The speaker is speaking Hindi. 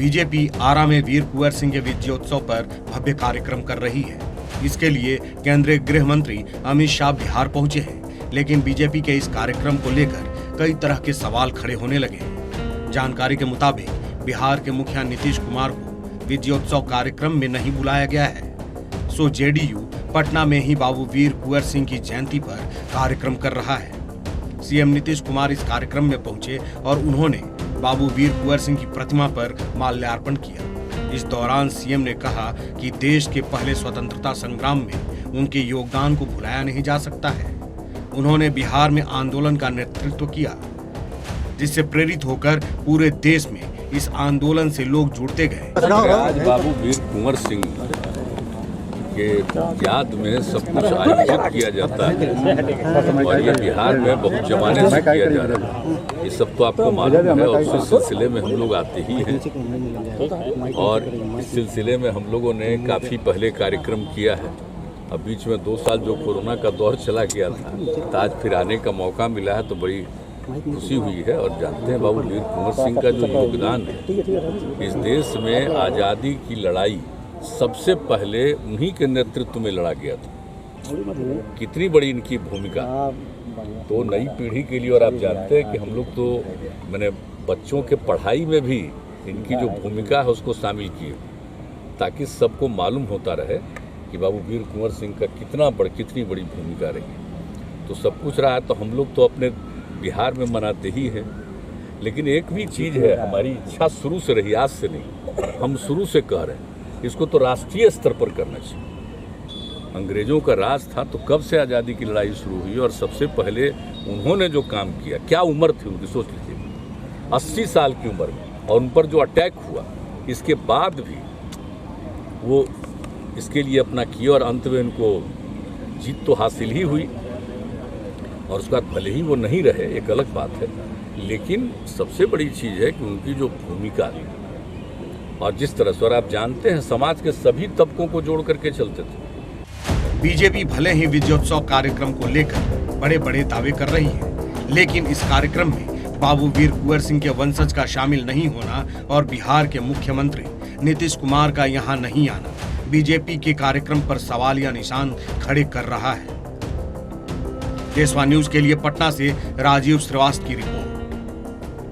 बीजेपी आरा में वीर कुंवर सिंह के विजयोत्सव पर भव्य कार्यक्रम कर रही है। इसके लिए केंद्रीय गृह मंत्री अमित शाह बिहार पहुंचे हैं, लेकिन बीजेपी के इस कार्यक्रम को लेकर कई तरह के सवाल खड़े होने लगे हैं। जानकारी के मुताबिक बिहार के मुखिया नीतीश कुमार को विजयोत्सव कार्यक्रम में नहीं बुलाया गया है, सो जेडीयू पटना में ही बाबू वीर कुंवर सिंह की जयंती पर कार्यक्रम कर रहा है। सीएम नीतीश कुमार इस कार्यक्रम में पहुंचे और उन्होंने बाबू वीर कुंवर सिंह की प्रतिमा पर माल्यार्पण किया। इस दौरान सीएम ने कहा कि देश के पहले स्वतंत्रता संग्राम में उनके योगदान को भुलाया नहीं जा सकता है। उन्होंने बिहार में आंदोलन का नेतृत्व किया, जिससे प्रेरित होकर पूरे देश में इस आंदोलन से लोग जुड़ते गए। आज बाबू वीर कुंवर सिंह के याद में सब कुछ आयोजित किया जाता है और ये बिहार में बहुत जमाने से किया जा रहा है। ये सब तो आपको मालूम है और उसी सिलसिले में हम लोग आते ही हैं और इस सिलसिले में हम लोगों ने काफ़ी पहले कार्यक्रम किया है। अब बीच में 2 साल जो कोरोना का दौर चला गया था, तो आज फिर आने का मौका मिला है तो बड़ी खुशी हुई है। और जानते हैं बाबू वीर कुंवर सिंह का जो योगदान है इस देश में आज़ादी की लड़ाई सबसे पहले उन्हीं के नेतृत्व में लड़ा गया था। कितनी बड़ी इनकी भूमिका तो नई पीढ़ी के लिए। और आप जानते हैं कि हम लोग तो मैंने बच्चों के पढ़ाई में भी इनकी जो भूमिका है उसको शामिल किए, ताकि सबको मालूम होता रहे कि बाबू वीर कुंवर सिंह का कितनी बड़ी भूमिका रही। तो सब कुछ रहा है तो हम लोग तो अपने बिहार में मनाते ही हैं। लेकिन एक भी चीज़ है, हमारी इच्छा शुरू से रही, आज से नहीं, हम शुरू से कह रहे हैं इसको तो राष्ट्रीय स्तर पर करना चाहिए। अंग्रेजों का राज था तो कब से आज़ादी की लड़ाई शुरू हुई और सबसे पहले उन्होंने जो काम किया, क्या उम्र थी उनकी, सोच लीजिए 80 साल की उम्र में, और उन पर जो अटैक हुआ इसके बाद भी वो इसके लिए अपना किया और अंत में उनको जीत तो हासिल ही हुई। और उसके बाद भले ही वो नहीं रहे, एक अलग बात है, लेकिन सबसे बड़ी चीज़ है कि उनकी जो भूमिका और जिस तरह से, और आप जानते हैं समाज के सभी तबकों को जोड़ करके चलते थे। बीजेपी भले ही विजयोत्सव कार्यक्रम को लेकर बड़े बड़े दावे कर रही है, लेकिन इस कार्यक्रम में बाबू वीर कुंवर सिंह के वंशज का शामिल नहीं होना और बिहार के मुख्यमंत्री नीतीश कुमार का यहाँ नहीं आना बीजेपी के कार्यक्रम पर सवालिया निशान खड़े कर रहा है। देशवा न्यूज के लिए पटना से राजीव श्रीवास्तव की रिपोर्ट।